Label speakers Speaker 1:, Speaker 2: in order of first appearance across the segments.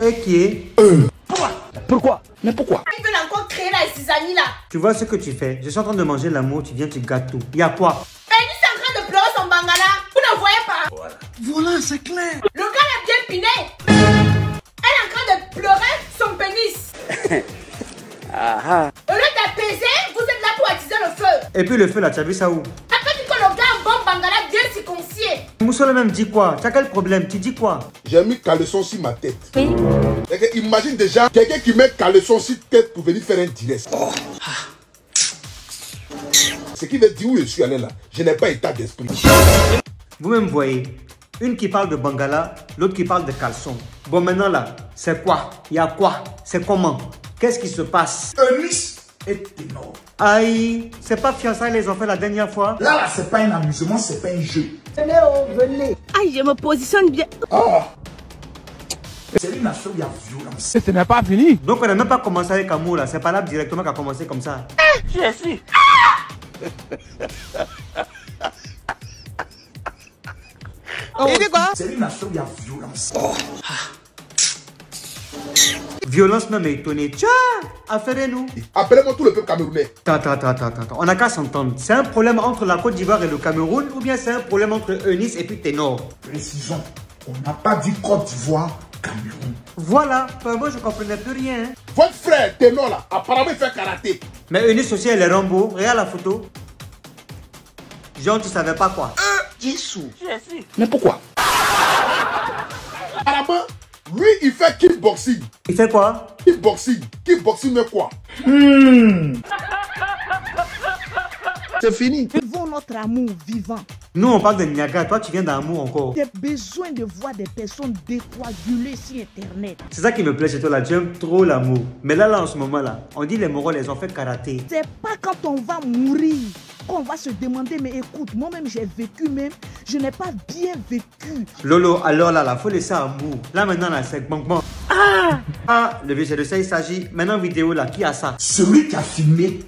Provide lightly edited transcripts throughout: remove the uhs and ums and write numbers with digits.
Speaker 1: Et qui est
Speaker 2: Pourquoi? Mais pourquoi?
Speaker 3: Ils veulent encore créer la zizanie là.
Speaker 1: Tu vois ce que tu fais? Je suis en train de manger l'amour, tu viens, tu gâtes tout. Y a quoi?
Speaker 3: Eunice est en train de pleurer son bangala. Vous ne voyez pas?
Speaker 2: Voilà, c'est clair.
Speaker 3: Le gars est bien piné. Elle est en train de pleurer son pénis. Au lieu d'apaiser, vous êtes là pour attiser le feu.
Speaker 1: Et puis le feu là, tu as vu ça où?
Speaker 3: Après dit que le gars a un bon bangala bien circoncis.
Speaker 1: Moussole même dit quoi? Tu as quel problème? Tu dis quoi?
Speaker 4: J'ai mis caleçon sur ma tête.
Speaker 3: Oui.
Speaker 4: Imagine déjà quelqu'un qui met caleçon sur tête pour venir faire un direct. Ce qui veut dire où je suis allé là. Je n'ai pas état d'esprit.
Speaker 1: Vous-même voyez, une qui parle de bangala, l'autre qui parle de caleçon. Bon maintenant là, c'est quoi? Il y a quoi? C'est comment? Qu'est-ce qui se passe?
Speaker 2: Eunice est énorme.
Speaker 1: Aïe, c'est pas fiançailles les ont fait la dernière fois?
Speaker 2: Là, c'est pas un amusement, c'est pas un jeu.
Speaker 3: Venez, oh, venez. Aïe, je me positionne bien.
Speaker 2: C'est une affaire où il y a violence.
Speaker 5: Et ce n'est pas fini.
Speaker 1: Donc on n'a même pas commencé avec amour là, c'est pas là directement qu'à commencé comme ça.
Speaker 3: Je suis.
Speaker 1: Il dit quoi?
Speaker 2: C'est une affaire où il y a violence.
Speaker 1: Violence même étonnée. Tiens, affairez-nous.
Speaker 4: Appelez-moi tout le peuple camerounais.
Speaker 1: Attends. On n'a qu'à s'entendre. C'est un problème entre la Côte d'Ivoire et le Cameroun ou bien c'est un problème entre Eunice et puis Ténor?
Speaker 2: Précisons, on n'a pas dit Côte d'Ivoire, Cameroun.
Speaker 1: Voilà, moi je comprenais plus rien.
Speaker 4: Votre frère, Ténor là, apparemment il fait karaté.
Speaker 1: Mais Eunice aussi elle est Rambo. Regarde la photo. Genre tu savais pas quoi?
Speaker 2: Jésus.
Speaker 3: Je suis.
Speaker 2: Mais pourquoi?
Speaker 4: Apparemment, lui il fait kickboxing.
Speaker 1: Il fait quoi?
Speaker 4: Kickboxing. Kickboxing mais quoi?
Speaker 2: C'est fini.
Speaker 6: Vivons notre amour vivant.
Speaker 1: Nous on parle de Niaga, toi tu viens d'amour encore.
Speaker 6: J'ai besoin de voir des personnes décoagulées sur Internet.
Speaker 1: C'est ça qui me plaît chez toi là, tu aimes trop l'amour. Mais là en ce moment là, on dit les moraux les ont fait karaté.
Speaker 6: C'est pas quand on va mourir qu'on va se demander, mais écoute, moi-même j'ai vécu même, je n'ai pas bien vécu.
Speaker 1: Lolo, alors là, faut laisser amour. Là maintenant là, c'est bon. Le vieux c'est de ça il s'agit. Maintenant vidéo là, qui a ça?
Speaker 2: Celui qui a filmé,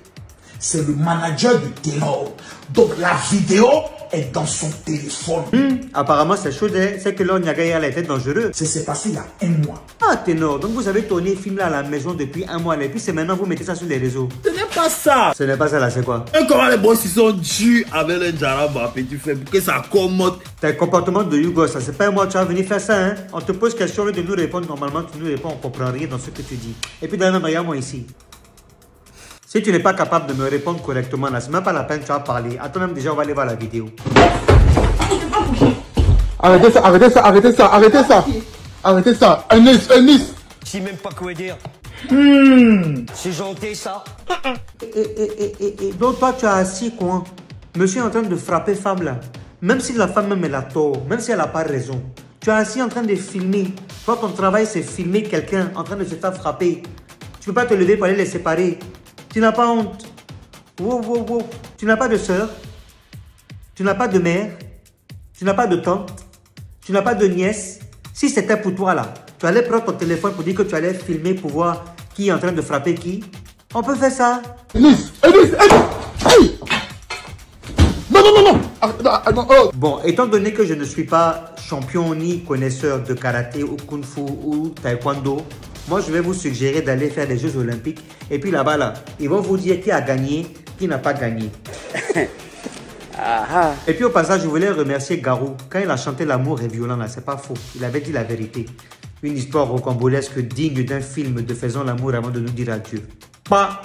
Speaker 2: c'est le manager de Ténor. Donc la vidéo est dans son téléphone.
Speaker 1: Apparemment c'est chaud, c'est que là Niaga elle était dangereux.
Speaker 2: Ça s'est passé il y a un mois.
Speaker 1: Ah Ténor, donc vous avez tourné le film là à la maison depuis un mois là, et puis c'est maintenant vous mettez ça sur les réseaux.
Speaker 7: Ce n'est pas ça.
Speaker 1: Ce n'est pas ça là, c'est quoi?
Speaker 7: Et comment les boss ils sont dus avec le Jaraba petit frère pour que ça commote.
Speaker 1: T'as un comportement de Hugo, ça c'est pas moi, tu vas venir faire ça hein. On te pose question au lieu de nous répondre, normalement tu nous réponds, on comprend rien dans ce que tu dis. Et puis d'ailleurs, regarde-moi ici. Si tu n'es pas capable de me répondre correctement là, c'est même pas la peine, tu vas parler. Attends même déjà, on va aller voir la vidéo.
Speaker 4: Arrêtez ça. Eunice.
Speaker 8: Je sais même pas quoi dire. C'est gentil ça.
Speaker 1: Et donc toi tu as assis quoi? Monsieur est en train de frapper femme là. Même si la femme même elle a tort, même si elle n'a pas raison. Tu es assis en train de filmer. Toi ton travail c'est filmer quelqu'un en train de se faire frapper. Tu peux pas te lever pour aller les séparer. Tu n'as pas honte. Wow. Tu n'as pas de soeur. Tu n'as pas de mère. Tu n'as pas de tante. Tu n'as pas de nièce. Si c'était pour toi là, tu allais prendre ton téléphone pour dire que tu allais filmer pour voir qui est en train de frapper qui. On peut faire ça.
Speaker 4: Eunice. Hey. Non.
Speaker 1: Bon, étant donné que je ne suis pas champion ni connaisseur de karaté ou kung-fu ou taekwondo, moi je vais vous suggérer d'aller faire les Jeux Olympiques. Et puis là-bas, là, ils vont vous dire qui a gagné, qui n'a pas gagné. Et puis au passage, je voulais remercier Garou. Quand il a chanté L'amour est violent, là, c'est pas faux. Il avait dit la vérité. Une histoire rocambolesque digne d'un film de Faisons l'amour avant de nous dire adieu. Pas